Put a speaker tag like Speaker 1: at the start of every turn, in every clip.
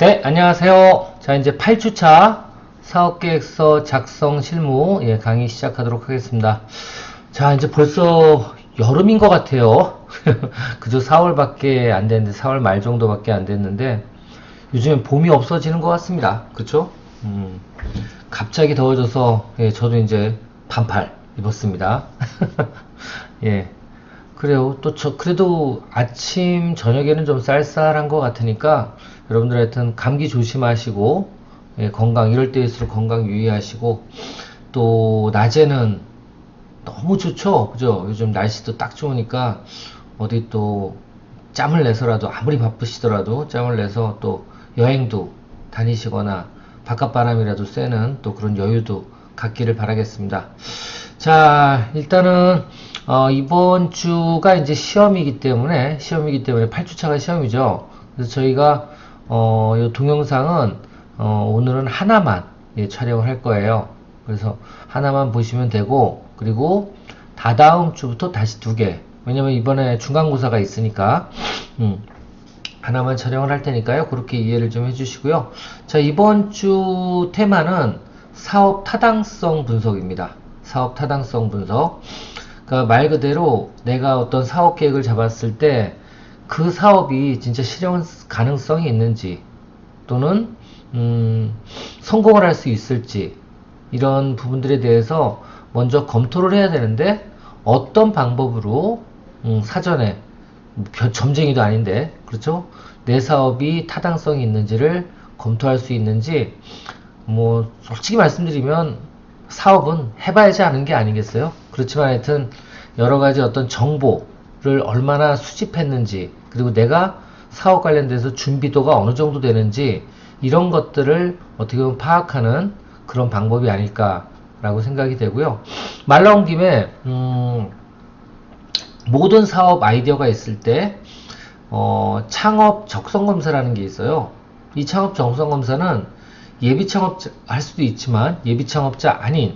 Speaker 1: 네, 안녕하세요. 자, 이제 8주차 사업계획서 작성 실무 강의 시작하도록 하겠습니다. 자, 이제 벌써 여름인 것 같아요. 그저 4월밖에 안 됐는데, 4월 말 정도밖에 안 됐는데, 요즘엔 봄이 없어지는 것 같습니다. 그쵸? 갑자기 더워져서, 저도 이제 반팔 입었습니다. 예. 그래요. 또 그래도 아침, 저녁에는 좀 쌀쌀한 것 같으니까 여러분들 하여튼 감기 조심하시고, 건강, 이럴 때일수록 건강 유의하시고, 또 낮에는 너무 좋죠? 그죠? 요즘 날씨도 딱 좋으니까 어디 또 짬을 내서라도, 아무리 바쁘시더라도 짬을 내서 또 여행도 다니시거나 바깥바람이라도 쐬는 또 그런 여유도 갖기를 바라겠습니다. 자, 일단은 이번 주가 이제 시험이기 때문에 8주차가 시험이죠. 그래서 저희가 이 동영상은 오늘은 하나만 촬영을 할 거예요. 그래서 하나만 보시면 되고, 그리고 다다음 주부터 다시 2개. 왜냐면 이번에 중간고사가 있으니까 하나만 촬영을 할 테니까요. 그렇게 이해를 좀 해주시고요. 자, 이번 주 테마는 사업 타당성 분석입니다. 사업 타당성 분석. 그러니까 말 그대로 내가 어떤 사업 계획을 잡았을 때 그 사업이 진짜 실현 가능성이 있는지, 또는 성공을 할 수 있을지, 이런 부분들에 대해서 먼저 검토를 해야 되는데, 어떤 방법으로 사전에 점쟁이도 아닌데, 그렇죠? 내 사업이 타당성이 있는지를 검토할 수 있는지, 뭐 솔직히 말씀드리면 사업은 해봐야지 아는 게 아니겠어요? 그렇지만 하여튼 여러 가지 어떤 정보를 얼마나 수집했는지, 그리고 내가 사업 관련돼서 준비도가 어느 정도 되는지, 이런 것들을 어떻게 보면 파악하는 그런 방법이 아닐까라고 생각이 되고요. 말 나온 김에 모든 사업 아이디어가 있을 때 창업 적성 검사라는 게 있어요. 이 창업 적성 검사는 예비 창업자 할 수도 있지만 예비 창업자 아닌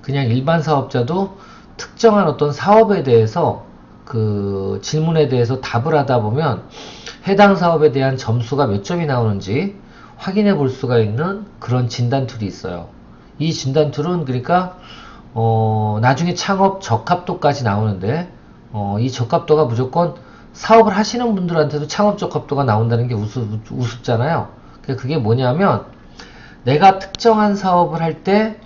Speaker 1: 그냥 일반 사업자도 특정한 어떤 사업에 대해서 그 질문에 대해서 답을 하다 보면 해당 사업에 대한 점수가 몇 점이 나오는지 확인해 볼 수가 있는 그런 진단 툴이 있어요. 이 진단 툴은 그러니까 나중에 창업 적합도까지 나오는데, 이 적합도가 무조건 사업을 하시는 분들한테도 창업 적합도가 나온다는 게 우습잖아요. 그게 뭐냐면, 내가 특정한 사업을 할 때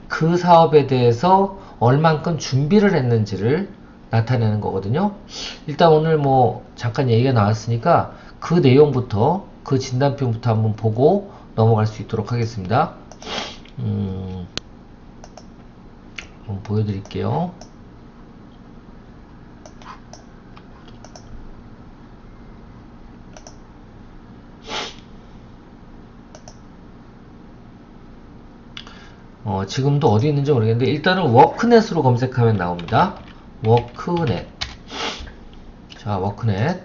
Speaker 1: 그 사업에 대해서 얼만큼 준비를 했는지를 나타내는 거거든요. 일단 오늘 뭐 잠깐 얘기가 나왔으니까 그 내용부터, 그 진단표부터 한번 보고 넘어갈 수 있도록 하겠습니다. 한번 보여드릴게요. 지금도 어디 있는지 모르겠는데 일단은 워크넷으로 검색하면 나옵니다. 워크넷. 자, 워크넷.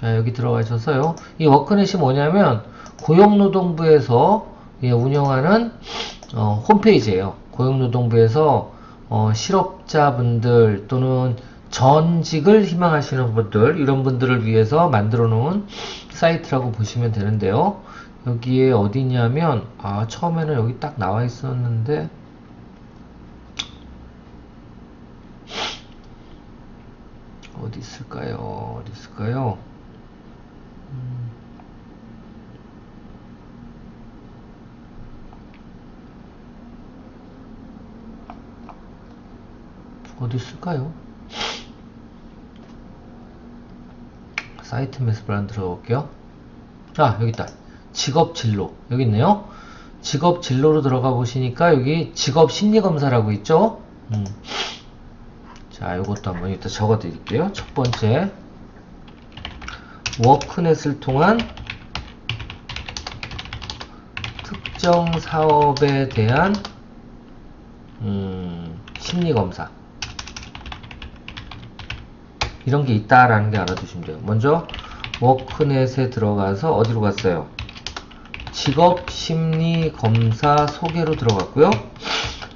Speaker 1: 자, 여기 들어가셔서요. 이 워크넷이 뭐냐면 고용노동부에서 운영하는 홈페이지예요. 고용노동부에서 실업자분들 또는 전직을 희망하시는 분들, 이런 분들을 위해서 만들어 놓은 사이트라고 보시면 되는데요. 여기에 어디냐면, 처음에는 여기 딱 나와 있었는데, 어디 있을까요? 어디 있을까요? 어디 있을까요? 사이트 매스를 안 들어볼게요. 여기 있다. 직업 진로. 여기 있네요. 직업 진로로 들어가 보시니까 여기 직업 심리 검사라고 있죠? 자, 요것도 한번 이따 적어 드릴게요. 첫 번째, 워크넷을 통한 특정 사업에 대한 심리 검사. 이런 게 있다라는 게 알아두시면 돼요. 먼저 워크넷에 들어가서 어디로 갔어요? 직업심리검사 소개로 들어갔고요.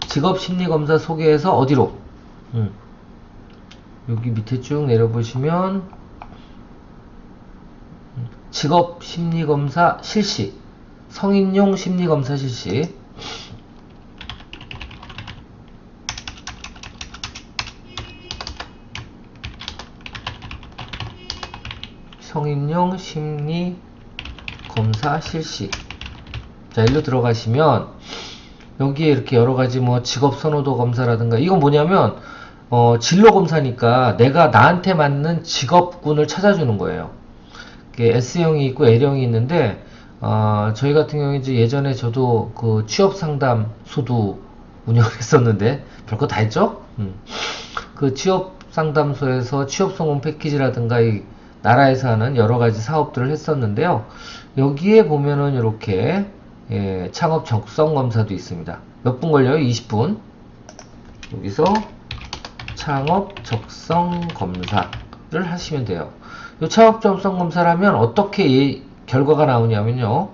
Speaker 1: 직업심리검사 소개에서 어디로? 여기 밑에 쭉 내려보시면 직업 심리검사 실시, 성인용 심리검사 실시. 성인용 심리검사 실시. 자, 일로 들어가시면 여기에 이렇게 여러가지 뭐 직업 선호도 검사라든가, 이건 뭐냐면 진로 검사니까 내가 나한테 맞는 직업군을 찾아주는 거예요. S형이 있고 L형이 있는데, 저희 같은 경우에 이제 예전에 저도 그 취업 상담소도 운영을 했었는데, 별거 다 했죠? 그 취업 상담소에서 취업 성공 패키지라든가 이 나라에서 하는 여러 가지 사업들을 했었는데요. 여기에 보면은 이렇게 창업 적성 검사도 있습니다. 몇 분 걸려요? 20분. 여기서 창업 적성 검사를 하시면 돼요. 이 창업 적성 검사를 하면 어떻게 결과가 나오냐면요.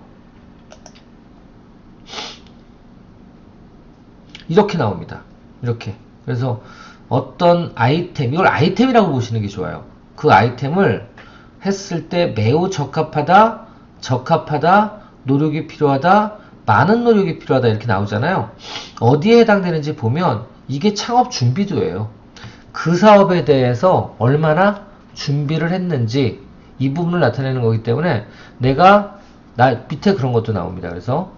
Speaker 1: 이렇게 나옵니다. 이렇게. 그래서 어떤 아이템, 이걸 아이템이라고 보시는 게 좋아요. 그 아이템을 했을 때 매우 적합하다, 노력이 필요하다, 많은 노력이 필요하다, 이렇게 나오잖아요. 어디에 해당되는지 보면 이게 창업 준비도예요. 그 사업에 대해서 얼마나 준비를 했는지 이 부분을 나타내는 거기 때문에 밑에 그런 것도 나옵니다. 그래서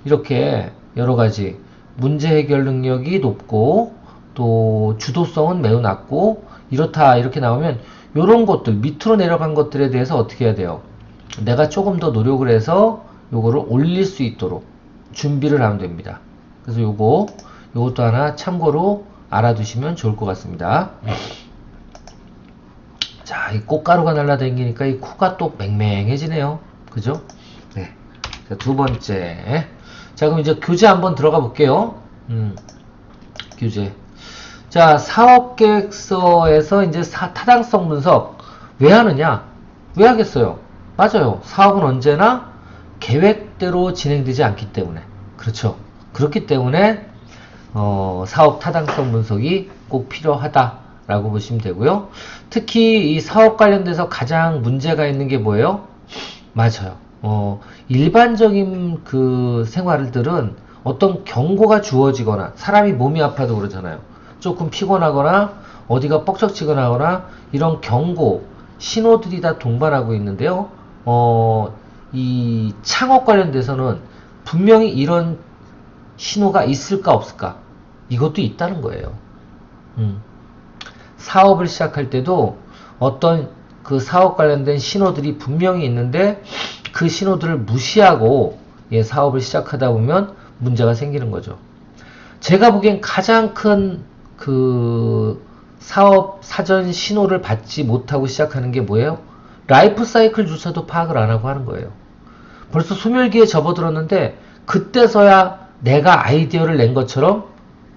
Speaker 1: 이렇게 여러 가지 문제 해결 능력이 높고 또 주도성은 매우 낮고 이렇다, 이렇게 나오면 이런 것들, 밑으로 내려간 것들에 대해서 어떻게 해야 돼요? 내가 조금 더 노력을 해서 요거를 올릴 수 있도록 준비를 하면 됩니다. 그래서 요것도 하나 참고로 알아두시면 좋을 것 같습니다. 자, 이 꽃가루가 날라다니니까 이 코가 또 맹맹해지네요. 그죠? 네. 자, 두 번째. 자, 그럼 이제 교재 한번 들어가 볼게요. 교재. 자, 사업계획서에서 이제 타당성 분석 왜 하느냐? 왜 하겠어요? 맞아요. 사업은 언제나 계획대로 진행되지 않기 때문에. 그렇죠. 그렇기 때문에 사업 타당성 분석이 꼭 필요하다라고 보시면 되고요. 특히 이 사업 관련돼서 가장 문제가 있는 게 뭐예요? 맞아요. 일반적인 그 생활들은 어떤 경고가 주어지거나, 사람이 몸이 아파도 그러잖아요. 조금 피곤하거나 어디가 뻑적지근하거나 하거나 이런 경고 신호들이 다 동반하고 있는데요. 이 창업 관련돼서는 분명히 이런 신호가 있을까 없을까? 이것도 있다는 거예요. 사업을 시작할 때도 어떤 그 사업 관련된 신호들이 분명히 있는데 그 신호들을 무시하고 사업을 시작하다 보면 문제가 생기는 거죠. 제가 보기엔 가장 큰 그 사업 사전 신호를 받지 못하고 시작하는 게 뭐예요? 라이프 사이클조차도 파악을 안 하고 하는 거예요. 벌써 소멸기에 접어들었는데 그때서야 내가 아이디어를 낸 것처럼,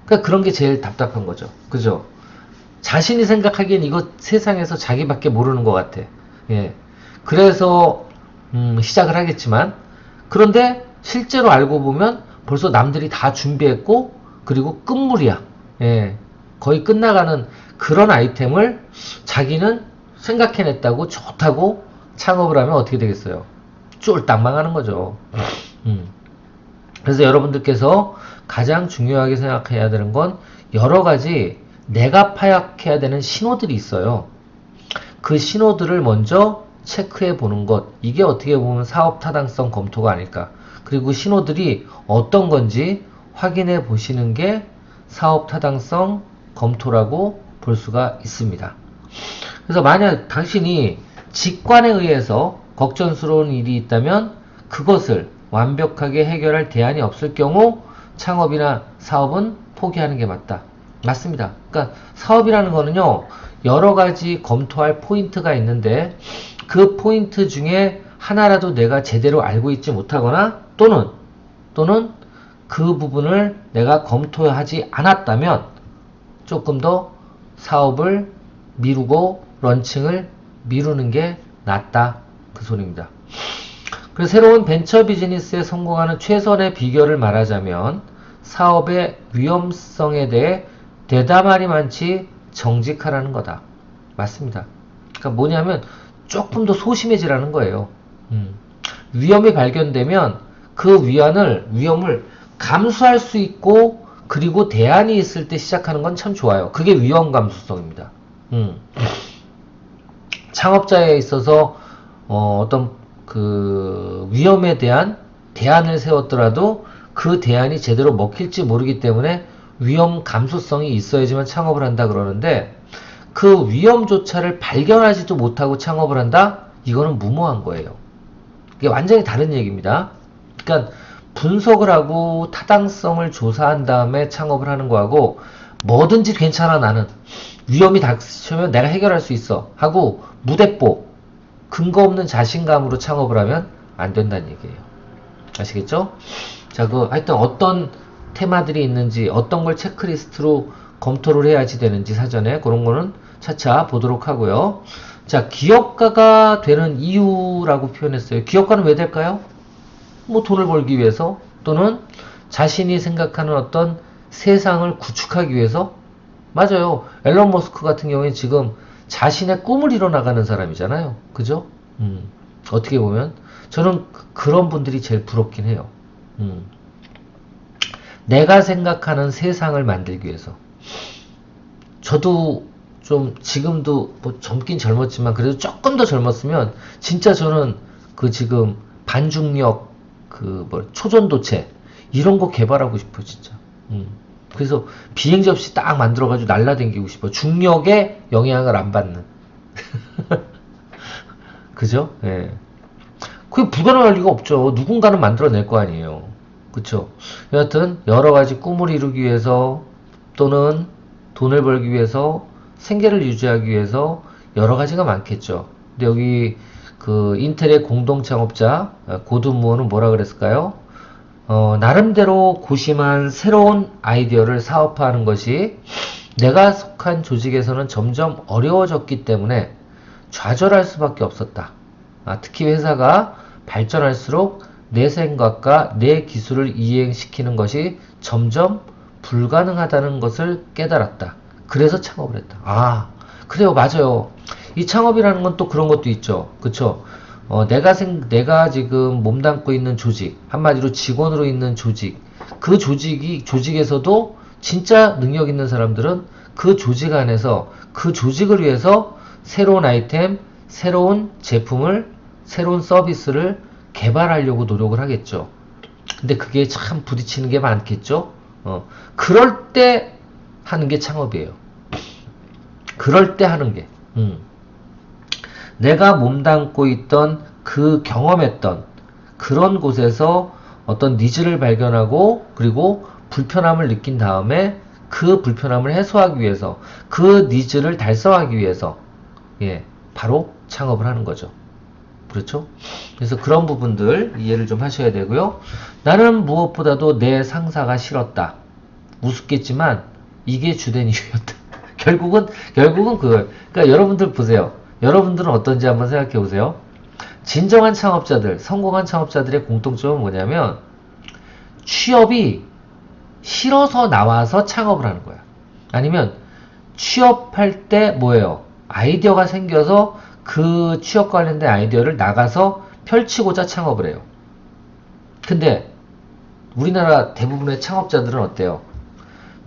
Speaker 1: 그러니까 그런 게 제일 답답한 거죠. 그죠? 자신이 생각하기엔 이거 세상에서 자기밖에 모르는 것 같아. 예. 그래서 시작을 하겠지만, 그런데 실제로 알고 보면 벌써 남들이 다 준비했고, 그리고 끝물이야. 예. 거의 끝나가는 그런 아이템을 자기는 생각해냈다고 좋다고 창업을 하면 어떻게 되겠어요? 쫄딱 망하는 거죠. 그래서 여러분들께서 가장 중요하게 생각해야 되는 건 여러 가지 내가 파악해야 되는 신호들이 있어요. 그 신호들을 먼저 체크해 보는 것, 이게 어떻게 보면 사업 타당성 검토가 아닐까. 그리고 신호들이 어떤 건지 확인해 보시는 게 사업 타당성 검토라고 볼 수가 있습니다. 그래서 만약 당신이 직관에 의해서 걱정스러운 일이 있다면 그것을 완벽하게 해결할 대안이 없을 경우 창업이나 사업은 포기하는 게 맞다. 맞습니다. 그러니까 사업이라는 거는요, 여러 가지 검토할 포인트가 있는데 그 포인트 중에 하나라도 내가 제대로 알고 있지 못하거나 또는 그 부분을 내가 검토하지 않았다면 조금 더 사업을 미루고 런칭을 미루는 게 낫다, 그 소리입니다. 그래서 새로운 벤처 비즈니스에 성공하는 최선의 비결을 말하자면 사업의 위험성에 대해 대담하리 많지 정직하라는 거다. 맞습니다. 그러니까 뭐냐면 조금 더 소심해지라는 거예요. 위험이 발견되면 그 위험을 감수할 수 있고 그리고 대안이 있을 때 시작하는 건 참 좋아요. 그게 위험 감수성입니다. 창업자에 있어서 어떤 그 위험에 대한 대안을 세웠더라도 그 대안이 제대로 먹힐지 모르기 때문에 위험 감수성이 있어야지만 창업을 한다 그러는데 그 위험조차를 발견하지도 못하고 창업을 한다? 이거는 무모한 거예요. 이게 완전히 다른 얘기입니다. 그러니까 분석을 하고 타당성을 조사한 다음에 창업을 하는 거하고 뭐든지 괜찮아 나는 위험이 닥치면 내가 해결할 수 있어 하고 무대뽀 근거 없는 자신감으로 창업을 하면 안 된다는 얘기예요. 아시겠죠? 자, 하여튼 어떤 테마들이 있는지 어떤 걸 체크리스트로 검토를 해야지 되는지 사전에 그런 거는 차차 보도록 하고요. 자, 기업가가 되는 이유라고 표현했어요. 기업가는 왜 될까요? 뭐 돈을 벌기 위해서 또는 자신이 생각하는 어떤 세상을 구축하기 위해서. 맞아요. 앨런 머스크 같은 경우에 지금 자신의 꿈을 이뤄나가는 사람이잖아요. 그죠? 어떻게 보면 저는 그런 분들이 제일 부럽긴 해요. 내가 생각하는 세상을 만들기 위해서. 저도 좀 지금도 뭐 젊긴 젊었지만 그래도 조금 더 젊었으면 진짜 저는 그 지금 반중력 초전도체 이런 거 개발하고 싶어 진짜. 그래서 비행기 없이 딱 만들어가지고 날라다니고 싶어. 중력에 영향을 안 받는. 그죠? 예. 그게 불가능할 리가 없죠. 누군가는 만들어낼 거 아니에요. 그쵸? 여하튼 여러 가지 꿈을 이루기 위해서 또는 돈을 벌기 위해서 생계를 유지하기 위해서 여러 가지가 많겠죠. 근데 여기 그 인텔의 공동 창업자 고든무어는 뭐라 그랬을까요? 나름대로 고심한 새로운 아이디어를 사업화하는 것이 내가 속한 조직에서는 점점 어려워졌기 때문에 좌절할 수밖에 없었다. 특히 회사가 발전할수록 내 생각과 내 기술을 이행시키는 것이 점점 불가능하다는 것을 깨달았다. 그래서 창업을 했다. 그래요. 맞아요. 이 창업이라는 건 또 그런 것도 있죠. 그쵸? 내가 지금 몸담고 있는 조직, 한마디로 직원으로 있는 조직, 그 조직에서도 진짜 능력 있는 사람들은 그 조직 안에서 그 조직을 위해서 새로운 아이템, 새로운 제품을, 새로운 서비스를 개발하려고 노력을 하겠죠. 근데 그게 참 부딪히는 게 많겠죠? 그럴 때 하는 게 창업이에요. 그럴 때 하는 게. 내가 몸담고 있던 그 경험했던 그런 곳에서 어떤 니즈를 발견하고 그리고 불편함을 느낀 다음에 그 불편함을 해소하기 위해서 그 니즈를 달성하기 위해서 바로 창업을 하는 거죠. 그렇죠? 그래서 그런 부분들 이해를 좀 하셔야 되고요. 나는 무엇보다도 내 상사가 싫었다. 우습겠지만 이게 주된 이유였다. 결국은 그걸. 그러니까 여러분들 보세요. 여러분들은 어떤지 한번 생각해 보세요. 진정한 창업자들, 성공한 창업자들의 공통점은 뭐냐면 취업이 싫어서 나와서 창업을 하는 거야. 아니면 취업할 때 뭐예요? 아이디어가 생겨서 그 취업 관련된 아이디어를 나가서 펼치고자 창업을 해요. 근데 우리나라 대부분의 창업자들은 어때요?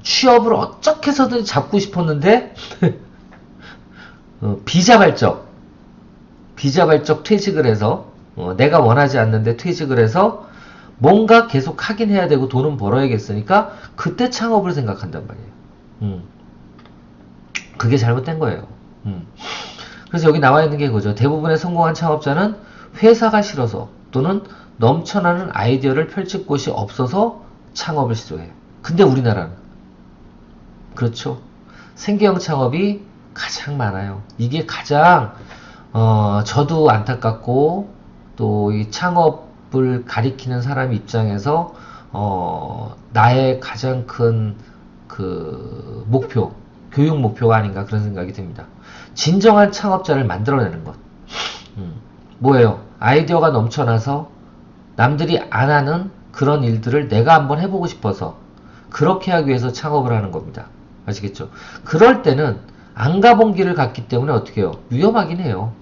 Speaker 1: 취업을 어떻게 해서든 잡고 싶었는데 비자발적 퇴직을 해서 내가 원하지 않는데 퇴직을 해서 뭔가 계속 하긴 해야 되고 돈은 벌어야겠으니까 그때 창업을 생각한단 말이에요. 그게 잘못된 거예요. 그래서 여기 나와 있는 게 그거죠. 대부분의 성공한 창업자는 회사가 싫어서 또는 넘쳐나는 아이디어를 펼칠 곳이 없어서 창업을 시도해요. 근데 우리나라는 그렇죠. 생계형 창업이 가장 많아요. 이게 가장 저도 안타깝고 또 이 창업을 가리키는 사람 입장에서 나의 가장 큰 그 목표, 교육 목표가 아닌가 그런 생각이 듭니다. 진정한 창업자를 만들어내는 것. 뭐예요? 아이디어가 넘쳐나서 남들이 안 하는 그런 일들을 내가 한번 해보고 싶어서 그렇게 하기 위해서 창업을 하는 겁니다. 아시겠죠? 그럴 때는 안 가본 길을 갔기 때문에 어떻게 해요? 위험하긴 해요.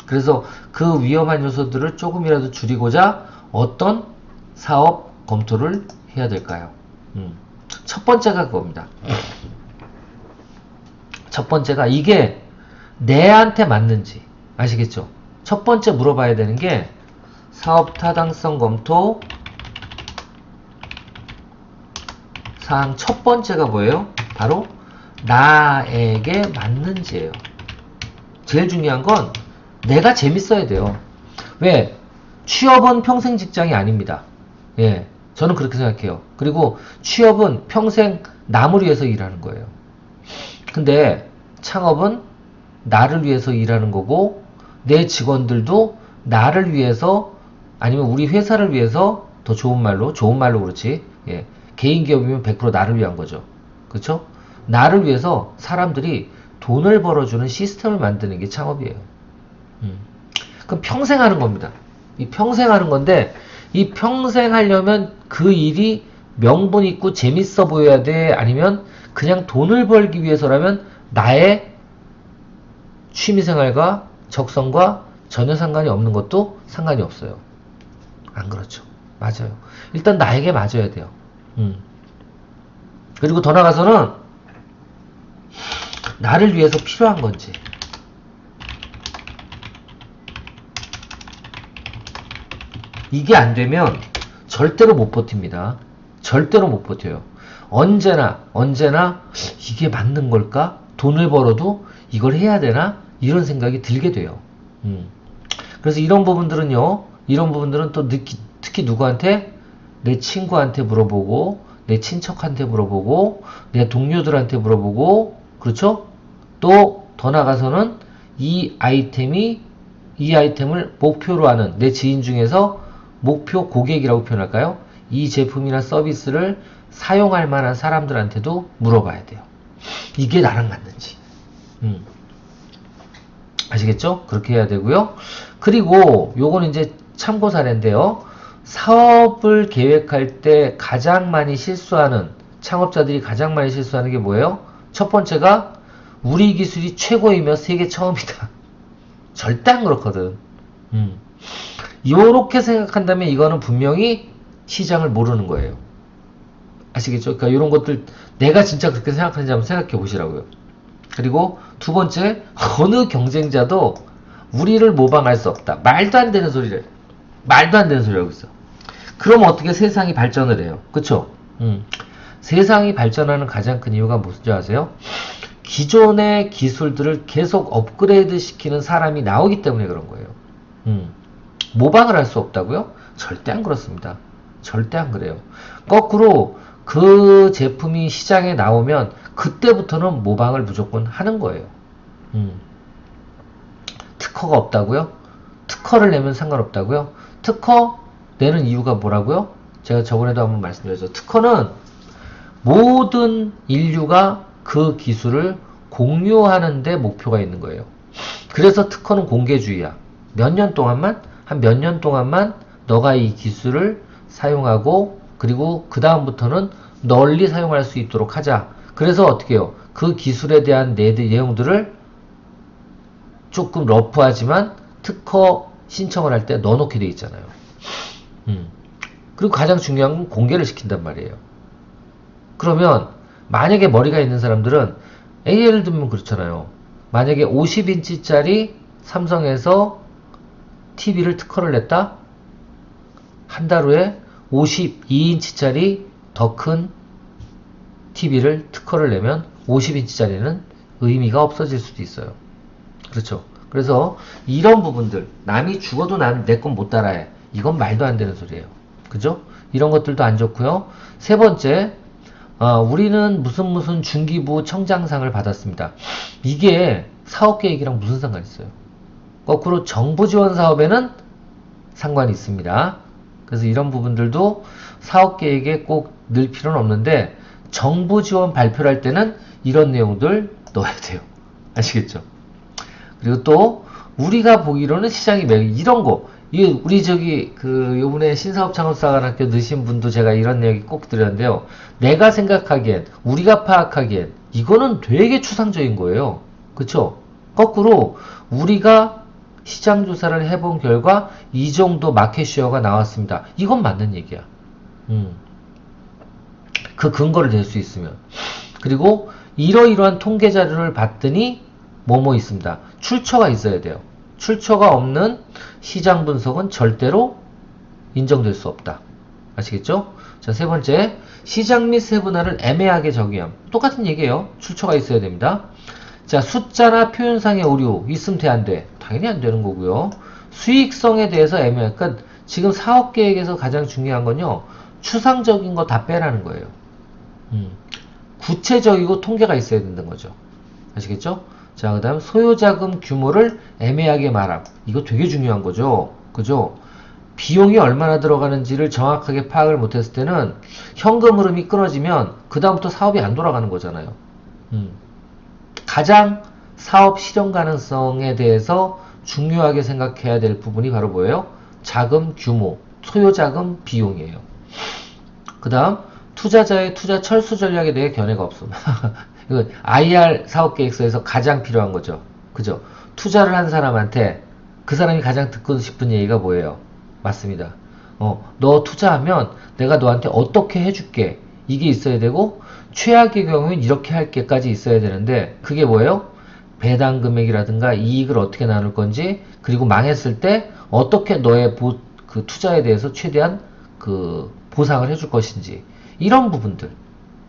Speaker 1: 그래서 그 위험한 요소들을 조금이라도 줄이고자 어떤 사업 검토를 해야 될까요? 첫 번째가 그겁니다. 첫 번째가 이게 내한테 맞는지 아시겠죠? 첫 번째 물어봐야 되는 게 사업 타당성 검토 사항 첫 번째가 뭐예요? 바로 나에게 맞는지예요. 제일 중요한 건 내가 재밌어야 돼요. 왜? 취업은 평생 직장이 아닙니다. 예, 저는 그렇게 생각해요. 그리고 취업은 평생 남을 위해서 일하는 거예요. 근데 창업은 나를 위해서 일하는 거고 내 직원들도 나를 위해서 아니면 우리 회사를 위해서 더 좋은 말로 그렇지. 예, 개인 기업이면 100% 나를 위한 거죠. 그렇죠? 나를 위해서 사람들이 돈을 벌어주는 시스템을 만드는 게 창업이에요. 그럼 평생 하는 겁니다. 이 평생 하는 건데 이 평생 하려면 그 일이 명분 있고 재밌어 보여야 돼? 아니면 그냥 돈을 벌기 위해서라면 나의 취미생활과 적성과 전혀 상관이 없는 것도 상관이 없어요. 안 그렇죠. 맞아요. 일단 나에게 맞아야 돼요. 그리고 더 나가서는 나를 위해서 필요한 건지. 이게 안 되면 절대로 못 버팁니다. 절대로 못 버텨요. 언제나 이게 맞는 걸까? 돈을 벌어도 이걸 해야 되나? 이런 생각이 들게 돼요. 그래서 이런 부분들은 또 특히 누구한테? 내 친구한테 물어보고, 내 친척한테 물어보고, 내 동료들한테 물어보고, 그렇죠? 또 더 나가서는 이 아이템을 목표로 하는 내 지인 중에서 목표 고객이라고 표현할까요? 이 제품이나 서비스를 사용할 만한 사람들한테도 물어봐야 돼요. 이게 나랑 맞는지. 아시겠죠? 그렇게 해야 되고요. 그리고 요거는 이제 참고 사례인데요. 사업을 계획할 때 가장 많이 실수하는 창업자들이 가장 많이 실수하는 게 뭐예요? 첫 번째가 우리 기술이 최고이며 세계 처음이다. 절대 안 그렇거든. 요렇게 생각한다면 이거는 분명히 시장을 모르는 거예요. 아시겠죠? 그러니까 이런 것들 내가 진짜 그렇게 생각하는지 한번 생각해 보시라고요. 그리고 두 번째, 어느 경쟁자도 우리를 모방할 수 없다. 말도 안 되는 소리를 하고 있어. 그럼 어떻게 세상이 발전을 해요? 그쵸? 세상이 발전하는 가장 큰 이유가 무슨지 아세요? 기존의 기술들을 계속 업그레이드 시키는 사람이 나오기 때문에 그런 거예요. 모방을 할 수 없다고요? 절대 안 그렇습니다. 절대 안 그래요. 거꾸로 그 제품이 시장에 나오면 그때부터는 모방을 무조건 하는 거예요. 특허가 없다고요? 특허를 내면 상관없다고요? 특허 내는 이유가 뭐라고요? 제가 저번에도 한번 말씀드렸죠. 특허는 모든 인류가 그 기술을 공유하는 데 목표가 있는 거예요. 그래서 특허는 공개주의야. 한 몇 년 동안만 너가 이 기술을 사용하고 그리고 그 다음부터는 널리 사용할 수 있도록 하자. 그래서 어떻게 해요? 그 기술에 대한 내용들을 조금 러프하지만 특허 신청을 할 때 넣어놓게 돼 있잖아요. 그리고 가장 중요한 건 공개를 시킨단 말이에요. 그러면 만약에 머리가 있는 사람들은 예를 들면 그렇잖아요. 만약에 50인치짜리 삼성에서 TV를 특허를 냈다? 한 달 후에 52인치짜리 더 큰 TV를 특허를 내면 50인치짜리는 의미가 없어질 수도 있어요. 그렇죠? 그래서 이런 부분들, 남이 죽어도 난 내 건 못 따라해. 이건 말도 안 되는 소리예요. 그죠? 이런 것들도 안 좋고요. 세 번째, 우리는 무슨 중기부 청장상을 받았습니다. 이게 사업계획이랑 무슨 상관이 있어요? 거꾸로 정부 지원 사업에는 상관이 있습니다. 그래서 이런 부분들도 사업계획에 꼭 넣을 필요는 없는데 정부 지원 발표를 할 때는 이런 내용들 넣어야 돼요. 아시겠죠? 그리고 또 우리가 보기로는 시장이 이런 거 우리 요번에 신사업 창업사관학교 넣으신 분도 제가 이런 얘기 꼭 드렸는데요. 내가 생각하기엔 우리가 파악하기엔 이거는 되게 추상적인 거예요. 그쵸? 거꾸로 우리가 시장 조사를 해본 결과 이 정도 마켓 쉐어가 나왔습니다. 이건 맞는 얘기야. 그 근거를 댈 수 있으면. 그리고 이러이러한 통계 자료를 봤더니 뭐뭐 있습니다. 출처가 있어야 돼요. 출처가 없는 시장 분석은 절대로 인정될 수 없다. 아시겠죠? 자, 세 번째, 시장 및 세분화를 애매하게 적용함. 똑같은 얘기예요. 출처가 있어야 됩니다. 자, 숫자나 표현상의 오류 있으면 돼, 안 돼? 당연히 안 되는 거고요. 수익성에 대해서 애매한, 그러니까 지금 사업 계획에서 가장 중요한 건요, 추상적인 거 다 빼라는 거예요. 구체적이고 통계가 있어야 된다는 거죠. 아시겠죠? 자, 그 다음 소요자금 규모를 애매하게 말함. 이거 되게 중요한 거죠. 그죠? 비용이 얼마나 들어가는지를 정확하게 파악을 못했을 때는 현금 흐름이 끊어지면 그 다음부터 사업이 안 돌아가는 거잖아요. 가장 사업 실현 가능성에 대해서 중요하게 생각해야 될 부분이 바로 뭐예요? 자금 규모, 소요자금 비용이에요. 그 다음 투자자의 투자 철수 전략에 대해 견해가 없음. 이거 IR 사업계획서에서 가장 필요한 거죠. 그죠? 투자를 한 사람한테 그 사람이 가장 듣고 싶은 얘기가 뭐예요? 맞습니다. 너 투자하면 내가 너한테 어떻게 해줄게. 이게 있어야 되고, 최악의 경우엔 이렇게 할게까지 있어야 되는데, 그게 뭐예요? 배당 금액이라든가 이익을 어떻게 나눌 건지, 그리고 망했을 때 어떻게 너의 그 투자에 대해서 최대한 그 보상을 해줄 것인지. 이런 부분들.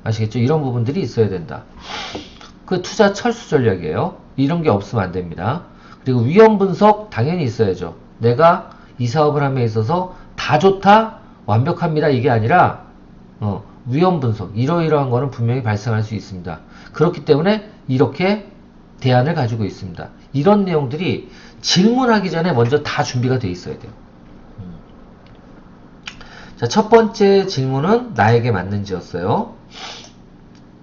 Speaker 1: 아시겠죠? 이런 부분들이 있어야 된다. 그 투자 철수 전략이에요. 이런 게 없으면 안 됩니다. 그리고 위험 분석 당연히 있어야죠. 내가 이 사업을 함에 있어서 다 좋다, 완벽합니다. 이게 아니라 위험 분석, 이러이러한 거는 분명히 발생할 수 있습니다. 그렇기 때문에 이렇게 대안을 가지고 있습니다. 이런 내용들이 질문하기 전에 먼저 다 준비가 돼 있어야 돼요. 자, 첫 번째 질문은 나에게 맞는지였어요.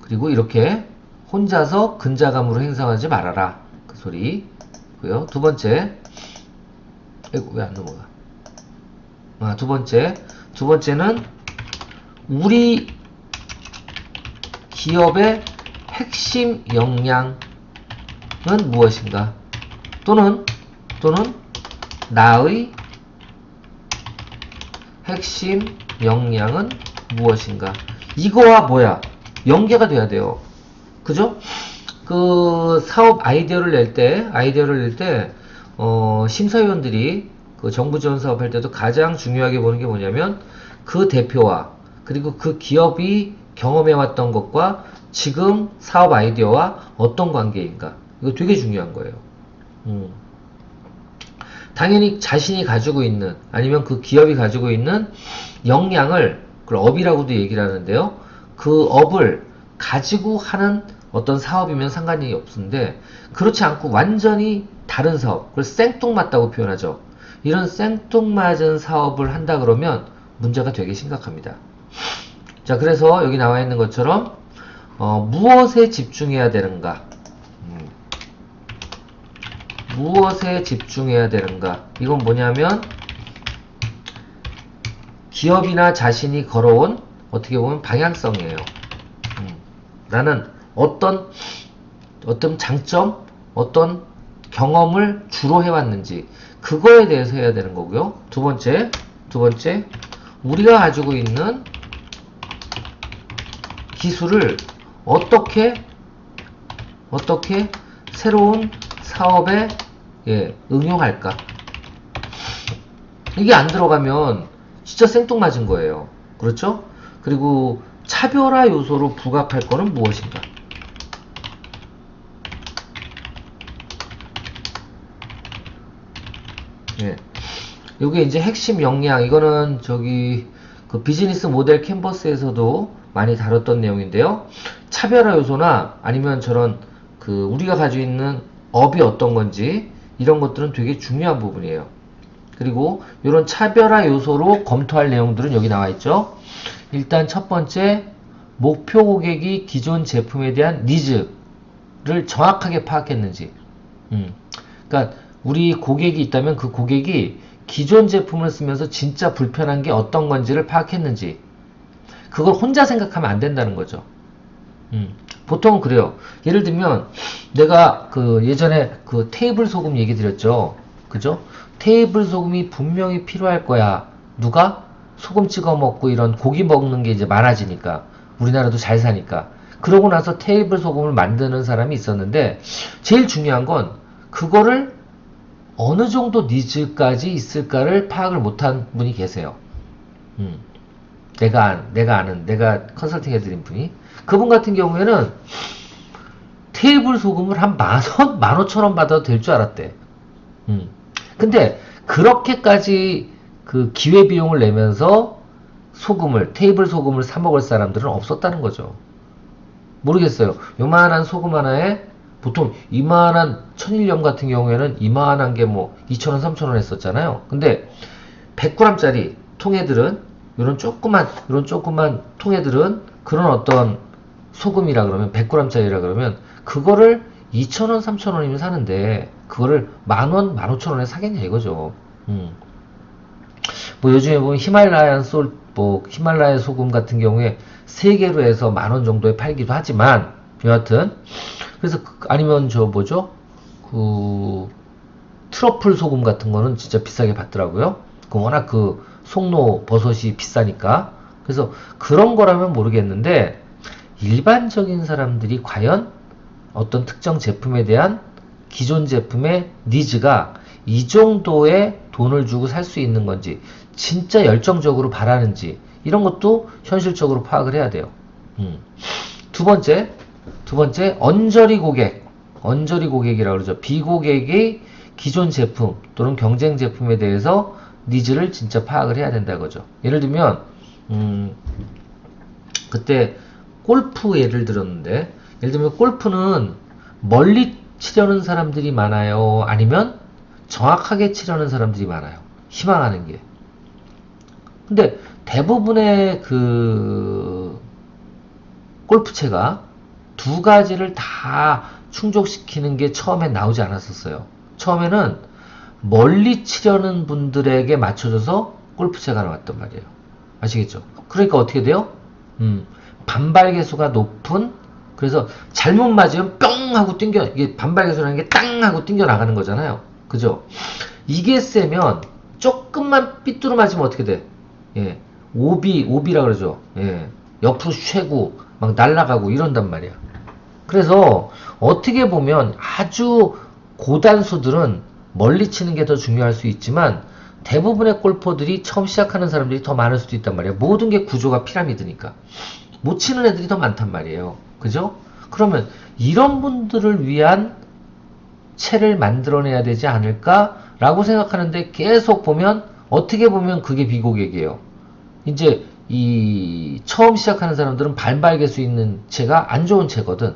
Speaker 1: 그리고 이렇게 혼자서 근자감으로 행동하지 말아라. 그 소리고요. 두 번째, 왜 안 넘어가? 두 번째는 우리 기업의 핵심 역량은 무엇인가? 또는 나의 핵심 역량은 무엇인가? 이거와 뭐야? 연계가 돼야 돼요. 그죠? 그 사업 아이디어를 낼 때, 심사위원들이 그 정부 지원 사업 할 때도 가장 중요하게 보는 게 뭐냐면 그 대표와 그리고 그 기업이 경험해왔던 것과 지금 사업 아이디어와 어떤 관계인가. 이거 되게 중요한 거예요. 당연히 자신이 가지고 있는 아니면 그 기업이 가지고 있는 역량을 그걸 업이라고도 얘기를 하는데요. 그 업을 가지고 하는 어떤 사업이면 상관이 없는데 그렇지 않고 완전히 다른 사업, 그걸 생뚱맞다고 표현하죠. 이런 생뚱맞은 사업을 한다 그러면 문제가 되게 심각합니다. 자, 그래서 여기 나와 있는 것처럼 무엇에 집중해야 되는가? 무엇에 집중해야 되는가? 이건 뭐냐면 기업이나 자신이 걸어온 어떻게 보면 방향성이에요. 나는 어떤 장점, 어떤 경험을 주로 해왔는지 그거에 대해서 해야 되는 거고요. 두 번째, 우리가 가지고 있는 기술을 어떻게 새로운 사업에 응용할까? 이게 안 들어가면 진짜 생뚱맞은 거예요. 그렇죠? 그리고 차별화 요소로 부각할 거는 무엇인가? 요게 이제 핵심 역량, 이거는 저기 그 비즈니스 모델 캔버스에서도 많이 다뤘던 내용인데요. 차별화 요소나 아니면 저런 그 우리가 가지고 있는 업이 어떤 건지 이런 것들은 되게 중요한 부분이에요. 그리고 이런 차별화 요소로 검토할 내용들은 여기 나와 있죠. 일단 첫 번째, 목표 고객이 기존 제품에 대한 니즈를 정확하게 파악했는지. 그러니까 우리 고객이 있다면 그 고객이 기존 제품을 쓰면서 진짜 불편한 게 어떤 건지를 파악했는지. 그걸 혼자 생각하면 안 된다는 거죠. 보통은 그래요. 예를 들면 내가 그 예전에 그 테이블 소금 얘기 드렸죠. 그죠? 테이블 소금이 분명히 필요할 거야. 누가? 소금 찍어 먹고 이런 고기 먹는 게 이제 많아지니까. 우리나라도 잘 사니까. 그러고 나서 테이블 소금을 만드는 사람이 있었는데, 제일 중요한 건 그거를 어느 정도 니즈까지 있을까를 파악을 못한 분이 계세요. 내가 컨설팅 해드린 분이. 그분 같은 경우에는 테이블 소금을 한 10,000원, 15,000원 받아도 될 줄 알았대. 근데 그렇게까지 그 기회비용을 내면서 테이블 소금을 사 먹을 사람들은 없었다는 거죠. 모르겠어요. 요만한 소금 하나에 보통 이만한 천일염 같은 경우에는 이만한 게 뭐 2,000원, 3,000원 했었잖아요. 근데 100g짜리 통애들은 이런 조그만 통애들은 그런 어떤 소금이라 그러면 100g짜리라 그러면 그거를 2,000원, 3,000원이면 사는데 그거를 10,000원, 15,000원에 사겠냐 이거죠. 뭐 요즘에 보면 히말라야 소금 같은 경우에 3개로 해서 10,000원 정도에 팔기도 하지만 여하튼 그래서 아니면 트러플 소금 같은 거는 진짜 비싸게 받더라고요. 워낙 그 송로 버섯이 비싸니까. 그래서 그런 거라면 모르겠는데 일반적인 사람들이 과연 어떤 특정 제품에 대한 기존 제품의 니즈가 이 정도의 돈을 주고 살 수 있는 건지 진짜 열정적으로 바라는지 이런 것도 현실적으로 파악을 해야 돼요. 두 번째 언저리 고객이라고 그러죠. 비고객의 기존 제품 또는 경쟁 제품에 대해서 니즈를 진짜 파악을 해야 된다 이거죠. 예를 들면 그때 골프 예를 들었는데, 예를 들면 골프는 멀리 치려는 사람들이 많아요? 아니면 정확하게 치려는 사람들이 많아요? 희망하는 게. 근데 대부분의 그 골프채가 두 가지를 다 충족시키는 게 처음엔 나오지 않았었어요. 처음에는 멀리 치려는 분들에게 맞춰져서 골프채가 나왔단 말이에요. 아시겠죠? 그러니까 어떻게 돼요? 반발계수가 높은, 그래서 잘못 맞으면 뿅 하고 이게 반발계수라는 게 땅 하고 띵겨 나가는 거잖아요. 그죠? 이게 세면 조금만 삐뚤어 맞으면 어떻게 돼? 예. 오비라 그러죠. 예. 옆으로 쉐고 막 날아가고 이런단 말이야. 그래서 어떻게 보면 아주 고단수들은 멀리 치는 게 더 중요할 수 있지만 대부분의 골퍼들이 처음 시작하는 사람들이 더 많을 수도 있단 말이에요. 모든 게 구조가 피라미드니까. 못 치는 애들이 더 많단 말이에요. 그죠? 그러면 이런 분들을 위한 채를 만들어내야 되지 않을까라고 생각하는데 계속 보면 어떻게 보면 그게 비고객이에요. 이제 이 처음 시작하는 사람들은 반발개수 있는 채가 안 좋은 채거든.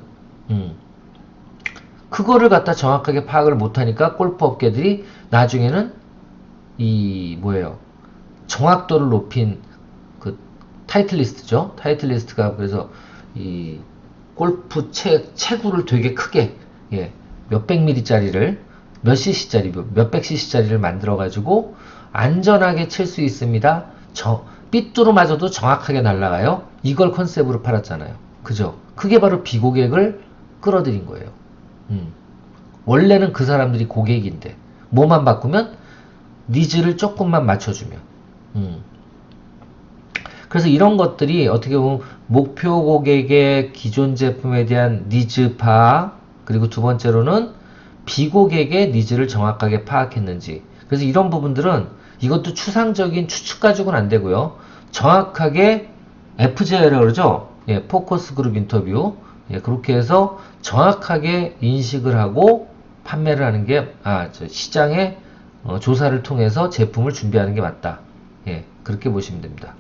Speaker 1: 그거를 갖다 정확하게 파악을 못하니까 골프 업계들이 나중에는 정확도를 높인 그 타이틀리스트죠. 타이틀리스트가 그래서 이 골프 채구를 되게 크게, 예, 몇백 미리짜리를 몇백 cc짜리를 만들어가지고 안전하게 칠 수 있습니다. 삐뚤어 맞아도 정확하게 날아가요. 이걸 컨셉으로 팔았잖아요. 그죠? 그게 바로 비고객을 끌어들인 거예요. 원래는 그 사람들이 고객인데 뭐만 바꾸면 니즈를 조금만 맞춰주면. 그래서 이런 것들이 어떻게 보면 목표 고객의 기존 제품에 대한 니즈 파악, 그리고 두 번째로는 비고객의 니즈를 정확하게 파악했는지. 그래서 이런 부분들은 이것도 추상적인 추측 가지고는 안 되고요. 정확하게 FJ라고 그러죠. 예, 포커스 그룹 인터뷰. 예, 그렇게 해서 정확하게 인식을 하고 판매를 하는 게, 시장의 조사를 통해서 제품을 준비하는 게 맞다. 예, 그렇게 보시면 됩니다.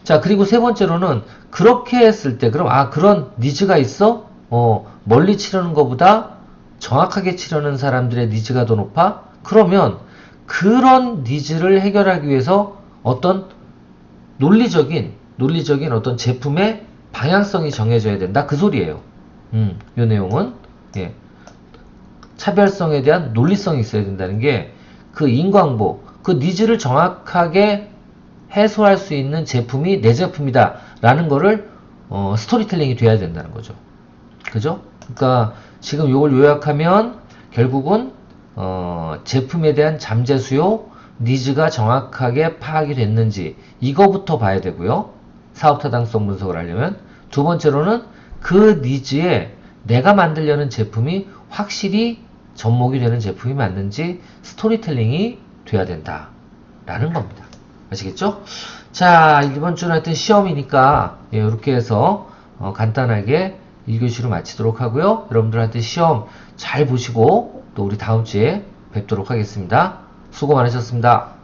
Speaker 1: 자, 그리고 세 번째로는 그렇게 했을 때, 그럼, 그런 니즈가 있어? 멀리 치려는 것보다 정확하게 치려는 사람들의 니즈가 더 높아? 그러면 그런 니즈를 해결하기 위해서 어떤 논리적인 어떤 제품의 방향성이 정해져야 된다. 그 소리예요. 이 내용은, 예, 차별성에 대한 논리성이 있어야 된다는 게, 그 인광보, 그 니즈를 정확하게 해소할 수 있는 제품이 내 제품이다 라는 거를 스토리텔링이 돼야 된다는 거죠. 그죠? 그러니까 지금 이걸 요약하면 결국은 제품에 대한 잠재 수요, 니즈가 정확하게 파악이 됐는지 이거부터 봐야 되고요. 사업 타당성 분석을 하려면. 두 번째로는 그 니즈에 내가 만들려는 제품이 확실히 접목이 되는 제품이 맞는지 스토리텔링이 돼야 된다 라는 겁니다. 아시겠죠? 자, 이번 주는 하여튼 시험이니까 이렇게 해서 간단하게 1교시로 마치도록 하고요. 여러분들한테 시험 잘 보시고 또 우리 다음 주에 뵙도록 하겠습니다. 수고 많으셨습니다.